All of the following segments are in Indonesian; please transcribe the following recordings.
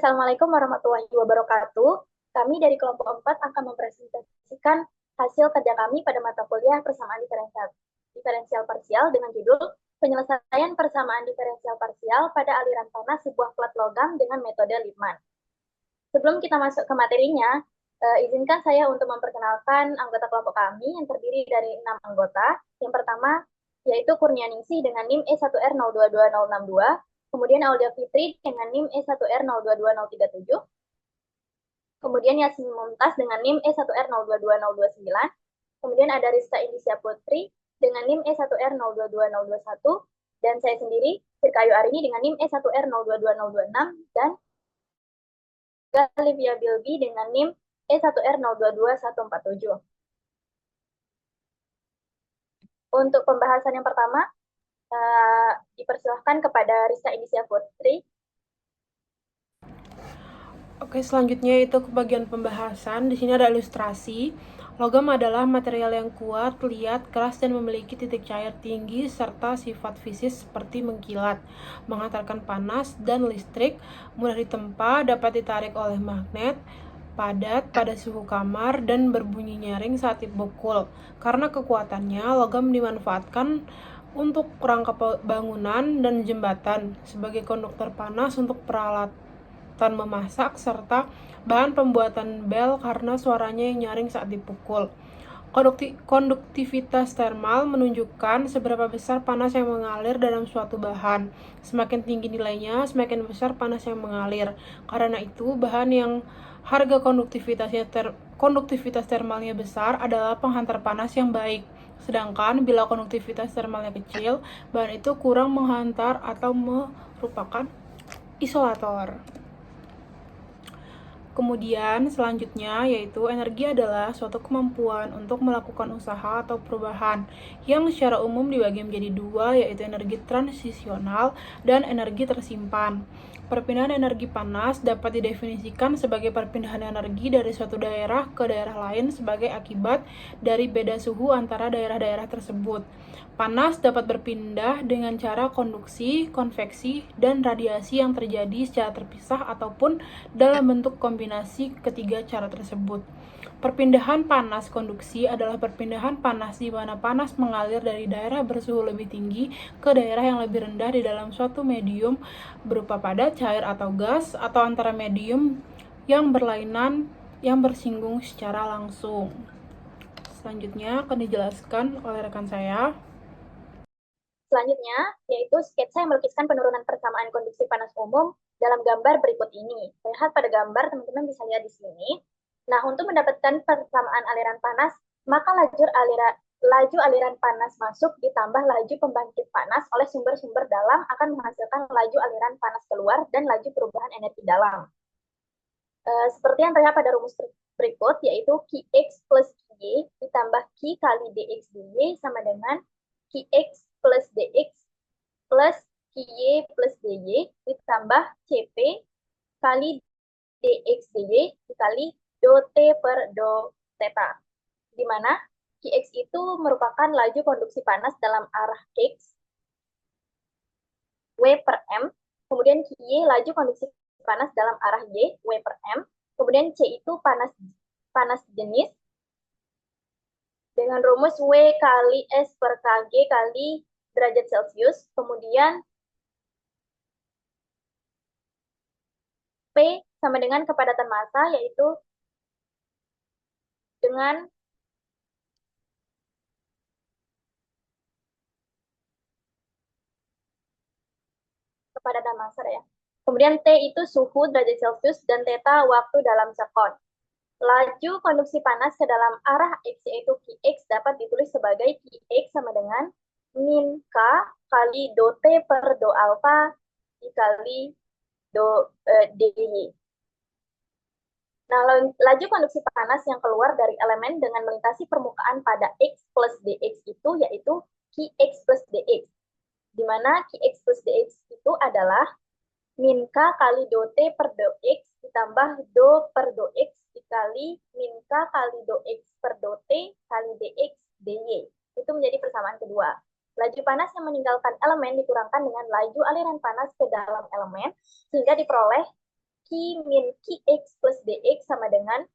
Assalamualaikum warahmatullahi wabarakatuh. Kami dari kelompok 4 akan mempresentasikan hasil kerja kami pada mata kuliah persamaan diferensial parsial dengan judul penyelesaian persamaan diferensial parsial pada aliran panas sebuah plat logam dengan metode Lippmann. Sebelum kita masuk ke materinya, izinkan saya untuk memperkenalkan anggota kelompok kami yang terdiri dari 6 anggota. Yang pertama yaitu Kurnianingsih dengan NIM E1R022062, kemudian Aulia Fitri dengan NIM E1R022037, kemudian Yasmin Mumtaz dengan NIM E1R022029, kemudian ada Rista Indisya Putri dengan NIM E1R022021, dan saya sendiri, Firkayu Arini dengan NIM E1R022026, dan Livia Bilbi dengan NIM E1R022147. Untuk pembahasan yang pertama, dipersilahkan kepada Rista Indisya Putri. Oke, selanjutnya itu ke bagian pembahasan. Di sini ada ilustrasi. Logam adalah material yang kuat, liat, keras, dan memiliki titik cair tinggi serta sifat fisik seperti mengkilat, menghantarkan panas dan listrik, mudah ditempa, dapat ditarik oleh magnet, padat pada suhu kamar, dan berbunyi nyaring saat dipukul. Karena kekuatannya, logam dimanfaatkan untuk rangka bangunan dan jembatan, sebagai konduktor panas untuk peralatan memasak, serta bahan pembuatan bel karena suaranya yang nyaring saat dipukul. Konduktivitas termal menunjukkan seberapa besar panas yang mengalir dalam suatu bahan. Semakin tinggi nilainya, semakin besar panas yang mengalir. Karena itu, bahan yang harga konduktivitas termalnya besar adalah penghantar panas yang baik. Sedangkan bila konduktivitas termalnya kecil, bahan itu kurang menghantar atau merupakan isolator. Kemudian selanjutnya yaitu energi adalah suatu kemampuan untuk melakukan usaha atau perubahan yang secara umum dibagi menjadi dua, yaitu energi transisional dan energi tersimpan. Perpindahan energi panas dapat didefinisikan sebagai perpindahan energi dari suatu daerah ke daerah lain sebagai akibat dari beda suhu antara daerah-daerah tersebut. Panas dapat berpindah dengan cara konduksi, konveksi, dan radiasi yang terjadi secara terpisah ataupun dalam bentuk kombinasi ketiga cara tersebut. Perpindahan panas konduksi adalah perpindahan panas di mana panas mengalir dari daerah bersuhu lebih tinggi ke daerah yang lebih rendah di dalam suatu medium berupa padat, cair, atau gas, atau antara medium yang berlainan yang bersinggung secara langsung. Selanjutnya akan dijelaskan oleh rekan saya. Selanjutnya, yaitu sketsa yang melukiskan penurunan persamaan konduksi panas umum dalam gambar berikut ini. Lihat pada gambar, teman-teman bisa lihat di sini. Nah, untuk mendapatkan persamaan aliran panas, maka laju aliran panas masuk ditambah laju pembangkit panas oleh sumber-sumber dalam akan menghasilkan laju aliran panas keluar dan laju perubahan energi dalam. Seperti yang terlihat pada rumus berikut, yaitu Qx plus Qy ditambah Q kali dx dy sama dengan Qx plus dx plus Qy plus dy ditambah Cp kali dx dy dikali do t per do theta, di mana Qx itu merupakan laju konduksi panas dalam arah x, W per M, kemudian Qy laju konduksi panas dalam arah Y, W per M, kemudian C itu panas jenis, dengan rumus W kali S per Kg kali derajat Celcius, kemudian P sama dengan kepadatan massa, yaitu dengan kepadatan massa ya. Kemudian T itu suhu derajat Celcius dan theta waktu dalam sekon. Laju konduksi panas ke dalam arah X yaitu Qx dapat ditulis sebagai Qx sama dengan min K kali do T per do alpha dikali do dy. Nah, laju konduksi panas yang keluar dari elemen dengan melintasi permukaan pada X plus dx itu yaitu Qx plus dx, di mana Qx plus dx itu adalah min K kali do T per do X ditambah do per do X dikali min K kali do X per do T kali dx dy. Itu menjadi persamaan kedua. Laju panas yang meninggalkan elemen dikurangkan dengan laju aliran panas ke dalam elemen, sehingga diperoleh min Qx plus Dx sama dengan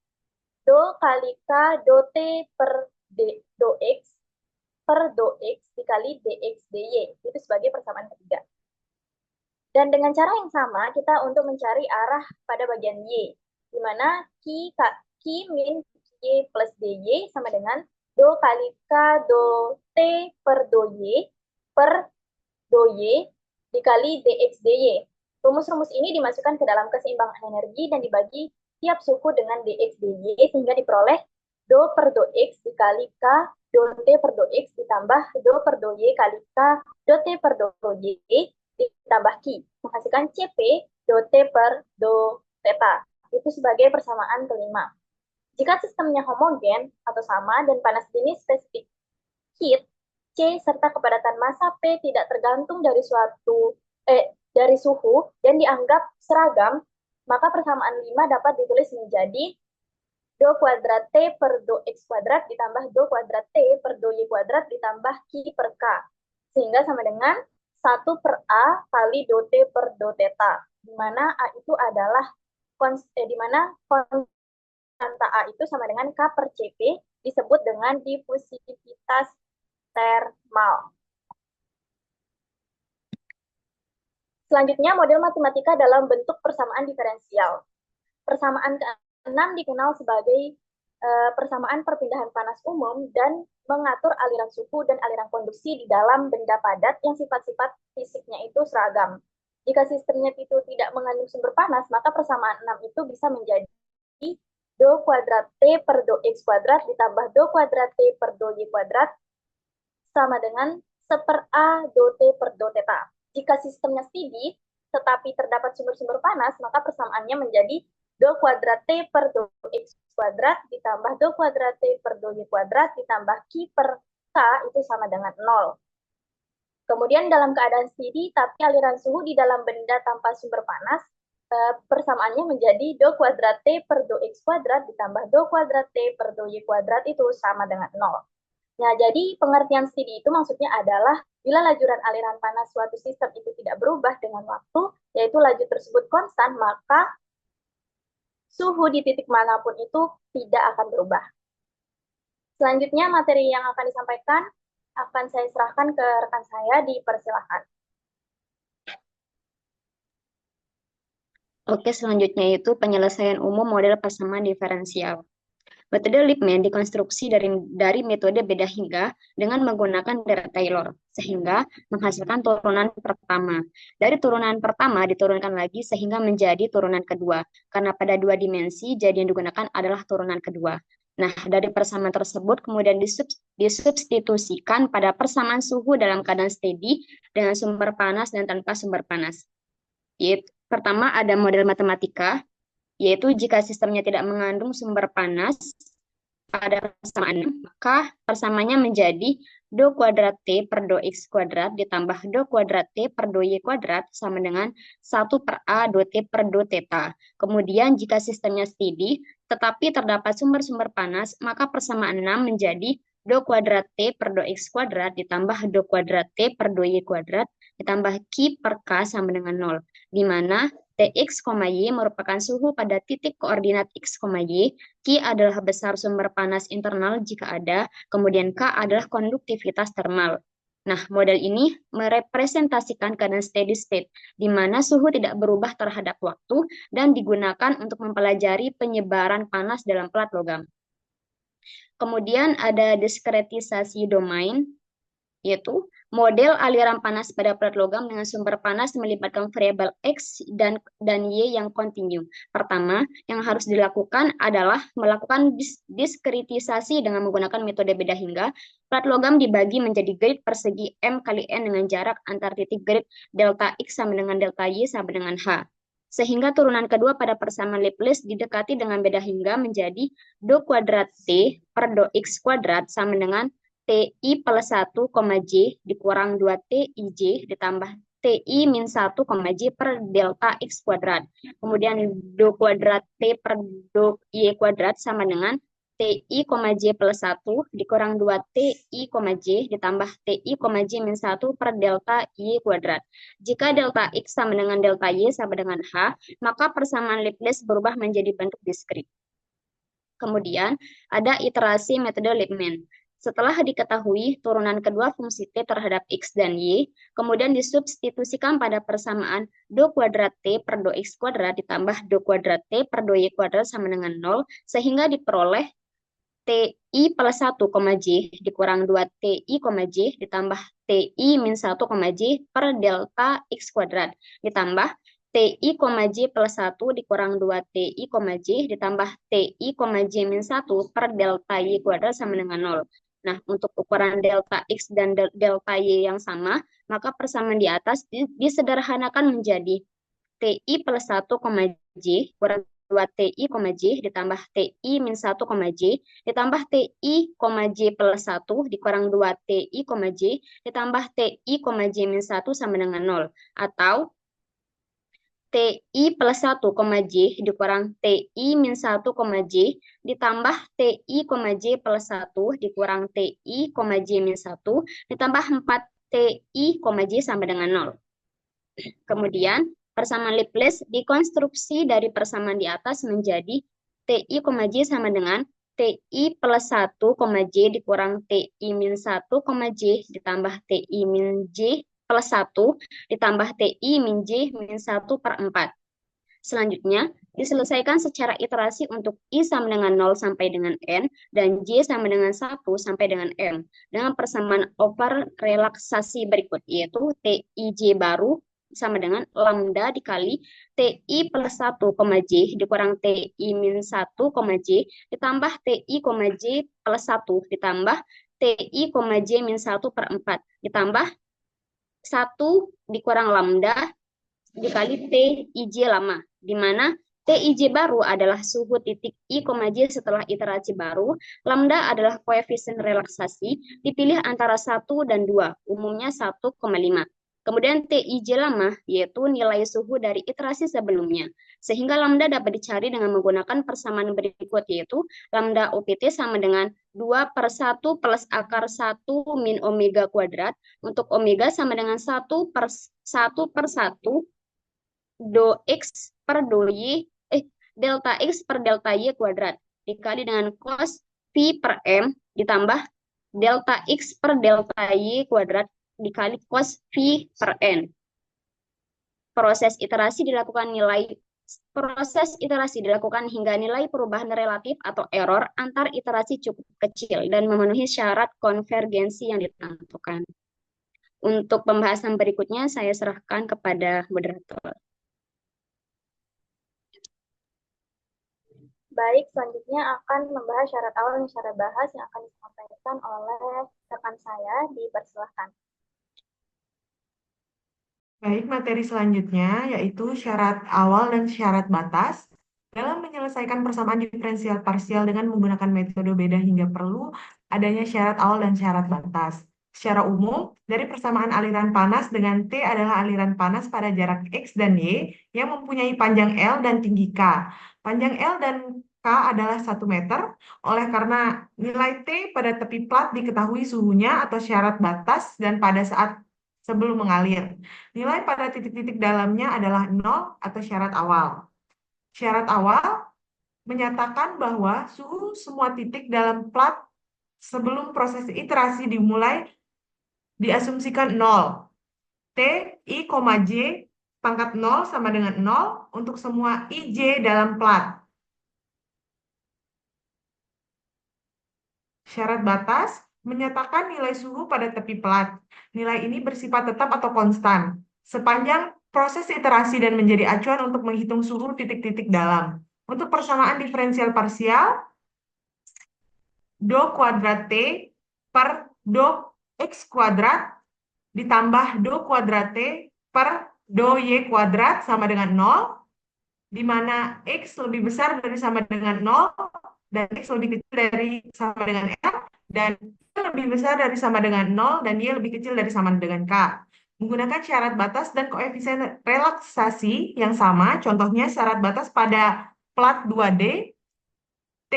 do kali K do T per do X per do X dikali Dx dy. Itu sebagai persamaan ketiga. Dan dengan cara yang sama, kita untuk mencari arah pada bagian Y, di mana Q min Y plus dy sama dengan do kali K do T per do Y per do Y dikali Dx dy. Rumus-rumus ini dimasukkan ke dalam keseimbangan energi dan dibagi tiap suku dengan Dx dy sehingga diperoleh do per do X dikali K do T per do X ditambah do per do Y kali K do T per do Y ditambah Q, menghasilkan Cp do T per do theta. Itu sebagai persamaan kelima. Jika sistemnya homogen atau sama dan panas dingin spesifik heat, C serta kepadatan massa P tidak tergantung dari dari suhu dan dianggap seragam, maka persamaan 5 dapat ditulis menjadi do kuadrat T per do X kuadrat ditambah do kuadrat T per do Y kuadrat ditambah Q per K. Sehingga sama dengan 1 per A kali do T per do theta, di mana A itu adalah di mana konstanta A itu sama dengan K per Cp, disebut dengan difusivitas termal. Selanjutnya, model matematika dalam bentuk persamaan diferensial. Persamaan ke-6 dikenal sebagai persamaan perpindahan panas umum dan mengatur aliran suhu dan aliran konduksi di dalam benda padat yang sifat-sifat fisiknya itu seragam. Jika sistemnya itu tidak mengandung sumber panas, maka persamaan 6 itu bisa menjadi do kuadrat T per do X kuadrat ditambah do kuadrat T per do Y kuadrat sama dengan 1 A do T per do theta. Jika sistemnya steady, tetapi terdapat sumber-sumber panas, maka persamaannya menjadi do kuadrat T per do X kuadrat ditambah do kuadrat T per do Y kuadrat ditambah Q per K itu sama dengan 0. Kemudian dalam keadaan steady, tapi aliran suhu di dalam benda tanpa sumber panas, persamaannya menjadi do kuadrat T per do X kuadrat ditambah do kuadrat T per do Y kuadrat itu sama dengan 0. Nah, jadi pengertian steady itu maksudnya adalah bila lajuran aliran panas suatu sistem itu tidak berubah dengan waktu, yaitu laju tersebut konstan, maka suhu di titik manapun itu tidak akan berubah. Selanjutnya, materi yang akan disampaikan akan saya serahkan ke rekan saya, dipersilahkan. Oke, selanjutnya itu penyelesaian umum model persamaan diferensial. Metode Lippmann dikonstruksi dari metode beda hingga dengan menggunakan deret Taylor, sehingga menghasilkan turunan pertama. Dari turunan pertama diturunkan lagi sehingga menjadi turunan kedua, karena pada 2 dimensi jadi yang digunakan adalah turunan kedua. Nah, dari persamaan tersebut kemudian disubstitusikan pada persamaan suhu dalam keadaan steady dengan sumber panas dan tanpa sumber panas. Pertama ada model matematika, yaitu jika sistemnya tidak mengandung sumber panas pada persamaan, maka persamaannya menjadi do kuadrat T per do X kuadrat ditambah do kuadrat T per do Y kuadrat sama dengan 1 per A do T per do theta. Kemudian jika sistemnya steady, tetapi terdapat sumber-sumber panas, maka persamaan 6 menjadi do kuadrat T per do X kuadrat ditambah do kuadrat T per do Y kuadrat ditambah Q per K sama dengan 0, di mana Tx, Y merupakan suhu pada titik koordinat X, Y, Q adalah besar sumber panas internal jika ada, kemudian K adalah konduktivitas termal. Nah, model ini merepresentasikan keadaan steady state, di mana suhu tidak berubah terhadap waktu dan digunakan untuk mempelajari penyebaran panas dalam plat logam. Kemudian ada diskretisasi domain, yaitu model aliran panas pada plat logam dengan sumber panas melibatkan variabel X dan Y yang kontinu. Pertama, yang harus dilakukan adalah melakukan diskretisasi dengan menggunakan metode beda hingga. Plat logam dibagi menjadi grid persegi M kali N dengan jarak antar titik grid delta X sama dengan delta Y sama dengan H. Sehingga turunan kedua pada persamaan Laplace didekati dengan beda hingga menjadi do kuadrat T per do X kuadrat sama dengan TI plus 1, J dikurang 2TIJ ditambah TI min 1, J per delta X kuadrat. Kemudian do kuadrat T per do Y kuadrat sama dengan TI, J plus 1 dikurang 2 TI, J ditambah TI, J min 1 per delta Y kuadrat. Jika delta X sama dengan delta Y sama dengan H, maka persamaan Laplace berubah menjadi bentuk diskrit. Kemudian ada iterasi metode Lippmann. Setelah diketahui turunan kedua fungsi T terhadap X dan Y, kemudian disubstitusikan pada persamaan do kuadrat T per do X kuadrat ditambah do kuadrat T per do Y kuadrat sama dengan 0, sehingga diperoleh TI plus 1, J dikurang 2 TI, J ditambah TI min 1, J per delta X kuadrat ditambah TI, J plus 1 dikurang 2 TI, J ditambah TI, J min 1 per delta Y kuadrat sama dengan 0. Nah, untuk ukuran delta X dan delta Y yang sama, maka persamaan di atas disederhanakan menjadi TI plus 1, J kurang 2 TI, J ditambah TI min 1, J ditambah TI, J plus 1 dikurang 2 TI, J ditambah TI, J min 1 sama dengan 0. Atau TI plus 1, J dikurang TI min 1, J ditambah TI, J plus 1 dikurang TI, J min 1 ditambah 4 TI, J sama dengan 0. Kemudian persamaan Laplace dikonstruksi dari persamaan di atas menjadi TI, J sama dengan TI plus 1, J dikurang TI min 1, J ditambah TI min J plus 1 ditambah TI min J min 1 per 4. Selanjutnya, diselesaikan secara iterasi untuk I sama dengan 0 sampai dengan N dan J sama dengan 1 sampai dengan M dengan persamaan over relaksasi berikut, yaitu TIJ baru sama dengan lambda dikali TI plus 1, J dikurang TI min 1, J ditambah TI, J plus 1 ditambah TI, J min 1 per 4 ditambah 1 dikurang lambda dikali TIJ lama, di mana TIJ baru adalah suhu titik I, J setelah iterasi baru, lambda adalah koefisien relaksasi, dipilih antara 1 dan 2, umumnya 1,5. Kemudian TIJ lama, yaitu nilai suhu dari iterasi sebelumnya. Sehingga lambda dapat dicari dengan menggunakan persamaan berikut, yaitu lambda OPT sama dengan 2 per 1 plus akar 1 min omega kuadrat, untuk omega sama dengan 1 per 1 do X per do Y, delta X per delta Y kuadrat, dikali dengan cos phi per M, ditambah delta X per delta Y kuadrat, dikali cos phi per N. Proses iterasi dilakukan hingga nilai perubahan relatif atau error antar iterasi cukup kecil dan memenuhi syarat konvergensi yang ditentukan. Untuk pembahasan berikutnya, saya serahkan kepada moderator. Baik, selanjutnya akan membahas syarat awal dan syarat bahas yang akan disampaikan oleh rekan saya. Dipersilahkan. Baik, materi selanjutnya yaitu syarat awal dan syarat batas. Dalam menyelesaikan persamaan diferensial parsial dengan menggunakan metode beda hingga perlu adanya syarat awal dan syarat batas. Secara umum, dari persamaan aliran panas dengan T adalah aliran panas pada jarak X dan Y yang mempunyai panjang L dan tinggi K. Panjang L dan K adalah 1 meter, oleh karena nilai T pada tepi plat diketahui suhunya atau syarat batas dan pada saat sebelum mengalir. Nilai pada titik-titik dalamnya adalah 0 atau syarat awal. Syarat awal menyatakan bahwa suhu semua titik dalam plat sebelum proses iterasi dimulai diasumsikan 0. T, I, J, pangkat 0 sama dengan 0 untuk semua IJ dalam plat. Syarat batas menyatakan nilai suhu pada tepi plat. Nilai ini bersifat tetap atau konstan sepanjang proses iterasi dan menjadi acuan untuk menghitung suhu titik-titik dalam. Untuk persamaan diferensial parsial, do kuadrat T per do X kuadrat ditambah do kuadrat T per do Y kuadrat sama dengan 0, di mana X lebih besar dari sama dengan 0, dan X lebih kecil dari sama dengan L, dan Y lebih besar dari sama dengan 0, dan Y lebih kecil dari sama dengan K. Menggunakan syarat batas dan koefisien relaksasi yang sama, contohnya syarat batas pada plat 2D, T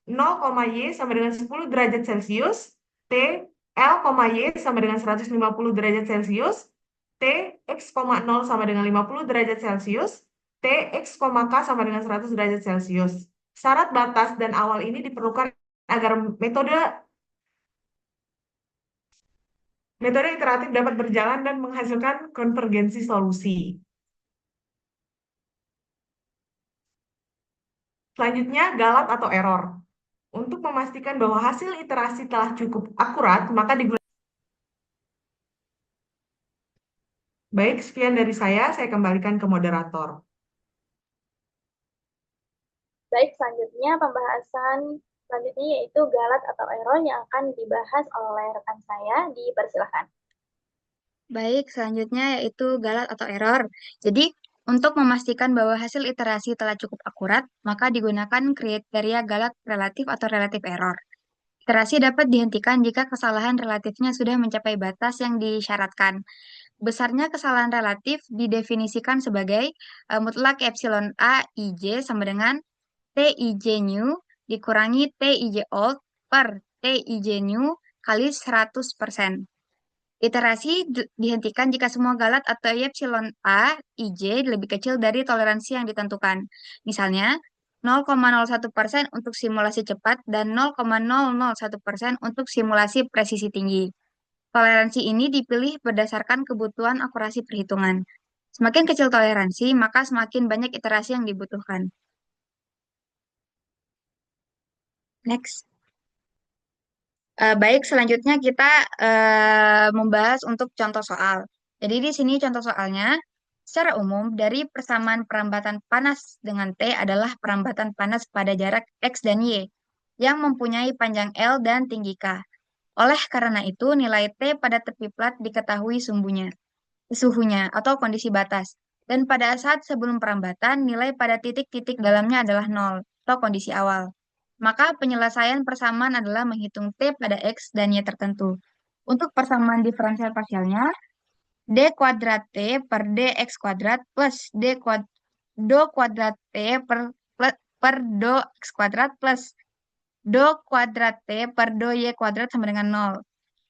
0, Y sama dengan 10 derajat Celcius, T, L, Y sama dengan 150 derajat Celcius, T, X, 0 sama dengan 50 derajat Celcius, T, X, K sama dengan 100 derajat Celcius. Syarat batas dan awal ini diperlukan agar metode iteratif dapat berjalan dan menghasilkan konvergensi solusi. Selanjutnya, galat atau error. Untuk memastikan bahwa hasil iterasi telah cukup akurat, maka digunakan. Baik, sekian dari saya kembalikan ke moderator. Baik, selanjutnya pembahasan selanjutnya yaitu galat atau error yang akan dibahas oleh rekan saya. Dipersilahkan. Baik, selanjutnya yaitu galat atau error. Jadi, untuk memastikan bahwa hasil iterasi telah cukup akurat, maka digunakan kriteria galat relatif atau relatif error. Iterasi dapat dihentikan jika kesalahan relatifnya sudah mencapai batas yang disyaratkan. Besarnya kesalahan relatif didefinisikan sebagai mutlak epsilon A IJ sama dengan TIJ new dikurangi TIJ old per TIJ new kali 100%. Iterasi dihentikan jika semua galat atau epsilon A IJ lebih kecil dari toleransi yang ditentukan. Misalnya, 0,01% untuk simulasi cepat dan 0,001% untuk simulasi presisi tinggi. Toleransi ini dipilih berdasarkan kebutuhan akurasi perhitungan. Semakin kecil toleransi, maka semakin banyak iterasi yang dibutuhkan. Next. Baik, selanjutnya kita membahas untuk contoh soal. Jadi di sini contoh soalnya, secara umum dari persamaan perambatan panas dengan T adalah perambatan panas pada jarak X dan Y yang mempunyai panjang L dan tinggi K. Oleh karena itu, nilai T pada tepi plat diketahui suhunya atau kondisi batas. Dan pada saat sebelum perambatan, nilai pada titik-titik dalamnya adalah 0 atau kondisi awal. Maka penyelesaian persamaan adalah menghitung T pada X dan Y tertentu. Untuk persamaan diferensial parsialnya, D kuadrat T per DX kuadrat plus do kuadrat T per do X kuadrat plus do kuadrat T per do Y kuadrat sama dengan 0.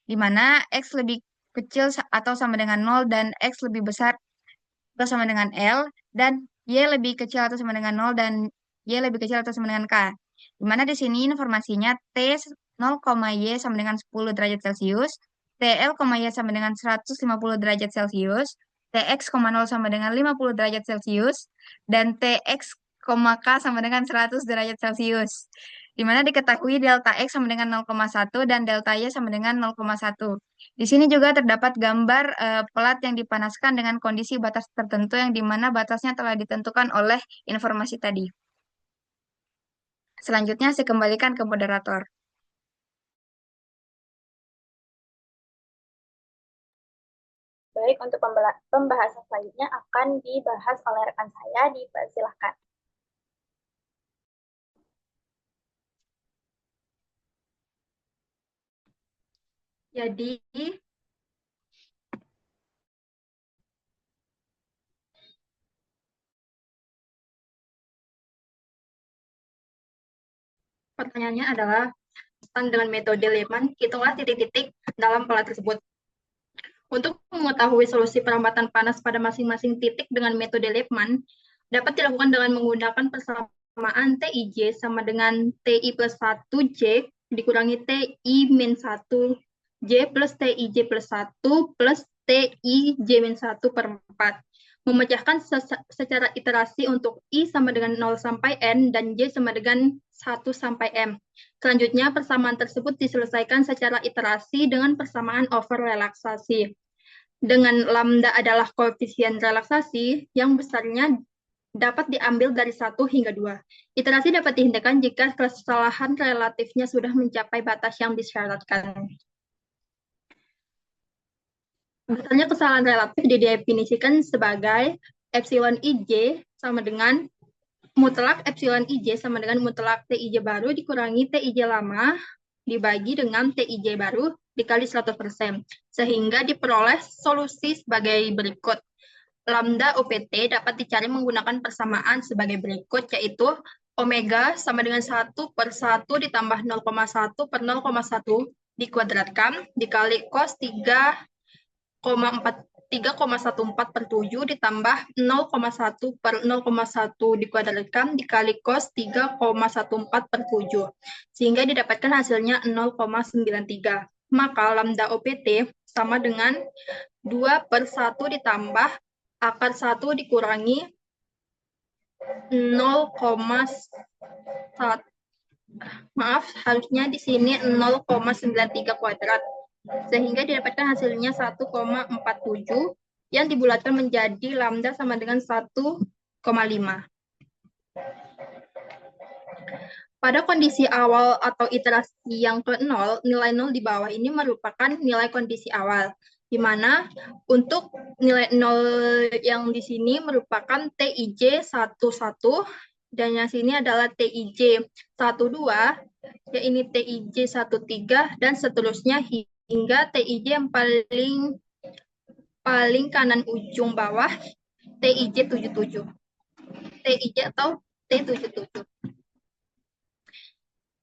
Di mana X lebih kecil atau sama dengan 0 dan X lebih besar atau sama dengan L, dan Y lebih kecil atau sama dengan 0 dan Y lebih kecil atau sama dengan K. Dimana di sini informasinya T 0, Y sama dengan 10 derajat Celcius, TL, Y sama dengan 150 derajat Celcius, TX, 0 sama dengan 50 derajat Celcius, dan TX, K sama dengan 100 derajat Celcius. Dimana diketahui delta X sama dengan 0,1 dan delta Y sama dengan 0,1. Di sini juga terdapat gambar pelat yang dipanaskan dengan kondisi batas tertentu yang dimana batasnya telah ditentukan oleh informasi tadi. Selanjutnya saya kembalikan ke moderator. Baik, untuk pembahasan selanjutnya akan dibahas oleh rekan saya. Dipersilahkan. Jadi, pertanyaannya adalah tentang dengan metode Lehmann, hitunglah titik-titik dalam pola tersebut. Untuk mengetahui solusi perambatan panas pada masing-masing titik dengan metode Lehmann, dapat dilakukan dengan menggunakan persamaan TIJ sama dengan TI plus 1J dikurangi TI min 1J plus TIJ plus 1 plus TIJ min 1 per 4. Memecahkan secara iterasi untuk I sama dengan 0 sampai N dan J sama dengan 1 sampai M. Selanjutnya, persamaan tersebut diselesaikan secara iterasi dengan persamaan over relaksasi. Dengan lambda adalah koefisien relaksasi yang besarnya dapat diambil dari 1 hingga 2. Iterasi dapat dihentikan jika kesalahan relatifnya sudah mencapai batas yang disyaratkan. Misalnya kesalahan relatif didefinisikan sebagai epsilon IJ sama dengan mutlak epsilon IJ sama dengan mutlak TIJ baru dikurangi TIJ lama dibagi dengan TIJ baru dikali 100%, sehingga diperoleh solusi sebagai berikut. Lambda UPT dapat dicari menggunakan persamaan sebagai berikut, yaitu Omega sama dengan 1/1 ditambah 0,1/0,1 dikuadratkan dikali cos 3,14 ditambah 0,1/0,1 dikuadratkan dikali cos 3,14/7 sehingga didapatkan hasilnya 0,93. Maka lambda OPT sama dengan 2/1 ditambah akar 1 dikurangi 0,1. Maaf, harusnya di sini 0,93 kuadrat. Sehingga didapatkan hasilnya 1,47 yang dibulatkan menjadi lambda sama dengan 1,5. Pada kondisi awal atau iterasi yang ke-0, nilai 0 di bawah ini merupakan nilai kondisi awal, di mana untuk nilai 0 yang di sini merupakan TIJ 11 dan yang sini adalah TIJ 12, ya ini TIJ 13 dan seterusnya hingga TIJ yang paling kanan ujung bawah TIJ 77. TIJ atau T77.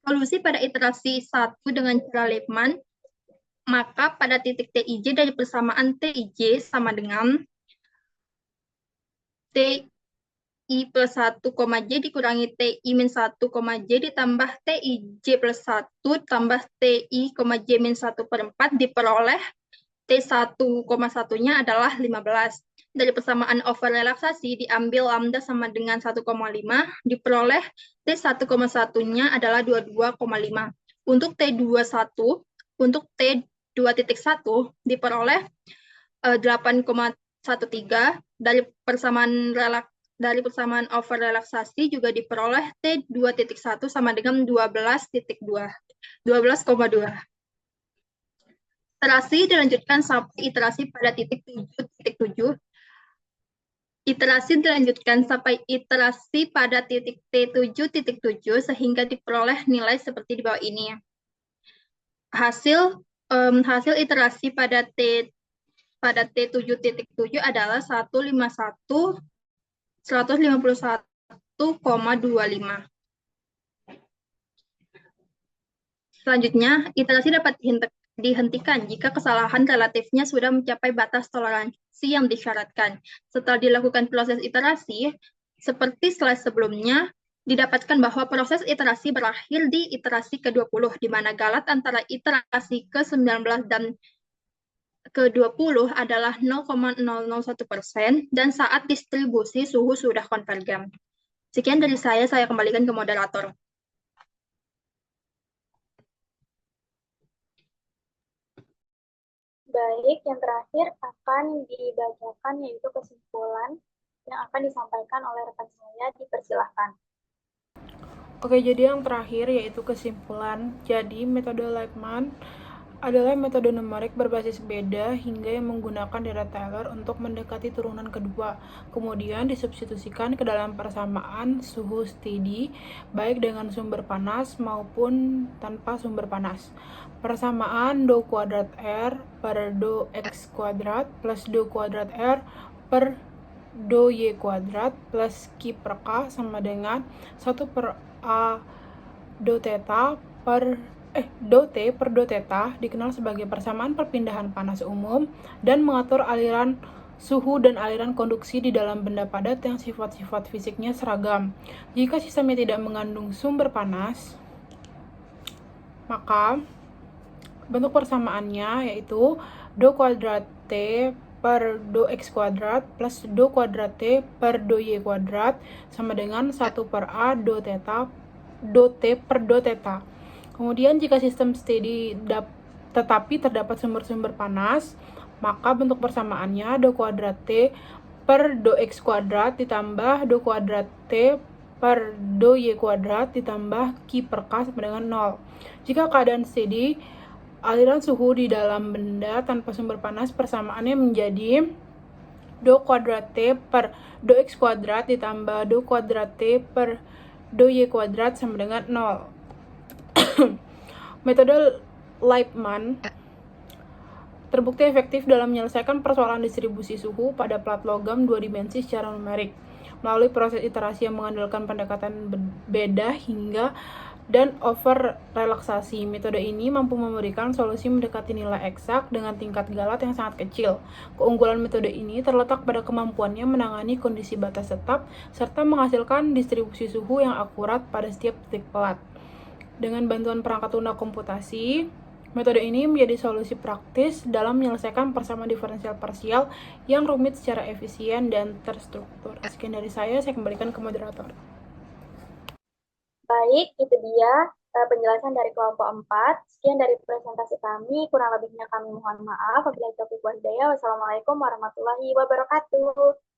Solusi pada iterasi 1 dengan cara Lippmann, maka pada titik TIJ dari persamaan TIJ sama dengan TI plus 1, J dikurangi TI min 1, J ditambah TIJ plus 1 tambah TI, J min 1/4 diperoleh T1,1-nya adalah 15. Dari persamaan over relaksasi diambil lambda sama dengan 1,5, diperoleh T1,1-nya adalah 22,5. Untuk T21, untuk T2.1 diperoleh 8,13. Dari persamaan over relaksasi juga diperoleh T2.1 sama dengan 12,2. Iterasi dilanjutkan sampai iterasi pada titik 7.7. Iterasi dilanjutkan sampai iterasi pada titik T7.7 sehingga diperoleh nilai seperti di bawah ini. Hasil iterasi pada T7.7 adalah 151,25. Selanjutnya, iterasi dapat dihentikan jika kesalahan relatifnya sudah mencapai batas toleransi yang disyaratkan. Setelah dilakukan proses iterasi, seperti slide sebelumnya, didapatkan bahwa proses iterasi berakhir di iterasi ke-20, di mana galat antara iterasi ke-19 dan ke-20 adalah 0,001% dan saat distribusi suhu sudah konvergen. Sekian dari saya kembalikan ke moderator. Baik, yang terakhir akan dibacakan yaitu kesimpulan yang akan disampaikan oleh rekan saya, dipersilahkan. Oke, jadi yang terakhir yaitu kesimpulan. Jadi, metode Lippmann adalah metode numerik berbasis beda hingga yang menggunakan data Taylor untuk mendekati turunan kedua. Kemudian disubstitusikan ke dalam persamaan suhu steady, baik dengan sumber panas maupun tanpa sumber panas. Persamaan do kuadrat R per do X kuadrat plus do kuadrat R per do Y kuadrat plus Q per K sama dengan 1/A do theta per do T per do theta dikenal sebagai persamaan perpindahan panas umum dan mengatur aliran suhu dan aliran konduksi di dalam benda padat yang sifat-sifat fisiknya seragam. Jika sistemnya tidak mengandung sumber panas, maka bentuk persamaannya yaitu do kuadrat T per do X kuadrat plus do kuadrat T per do Y kuadrat sama dengan 1/A do T per do theta. Kemudian jika sistem steady tetapi terdapat sumber-sumber panas, maka bentuk persamaannya do kuadrat T per do X kuadrat ditambah do kuadrat T per do Y kuadrat ditambah Q per K sama dengan 0. Jika keadaan steady, aliran suhu di dalam benda tanpa sumber panas persamaannya menjadi do kuadrat T per do X kuadrat ditambah do kuadrat T per do Y kuadrat sama dengan 0. Metode Lippmann terbukti efektif dalam menyelesaikan persoalan distribusi suhu pada plat logam 2 dimensi secara numerik. melalui proses iterasi yang mengandalkan pendekatan beda hingga dan over relaksasi. Metode ini mampu memberikan solusi mendekati nilai eksak dengan tingkat galat yang sangat kecil. Keunggulan metode ini terletak pada kemampuannya menangani kondisi batas tetap serta menghasilkan distribusi suhu yang akurat pada setiap titik pelat. Dengan bantuan perangkat lunak komputasi, metode ini menjadi solusi praktis dalam menyelesaikan persamaan diferensial parsial yang rumit secara efisien dan terstruktur. Sekian dari saya kembalikan ke moderator. Baik, itu dia penjelasan dari kelompok 4. Sekian dari presentasi kami, kurang lebihnya kami mohon maaf. Wabillahi taufiq wal hidayah. Wassalamualaikum warahmatullahi wabarakatuh.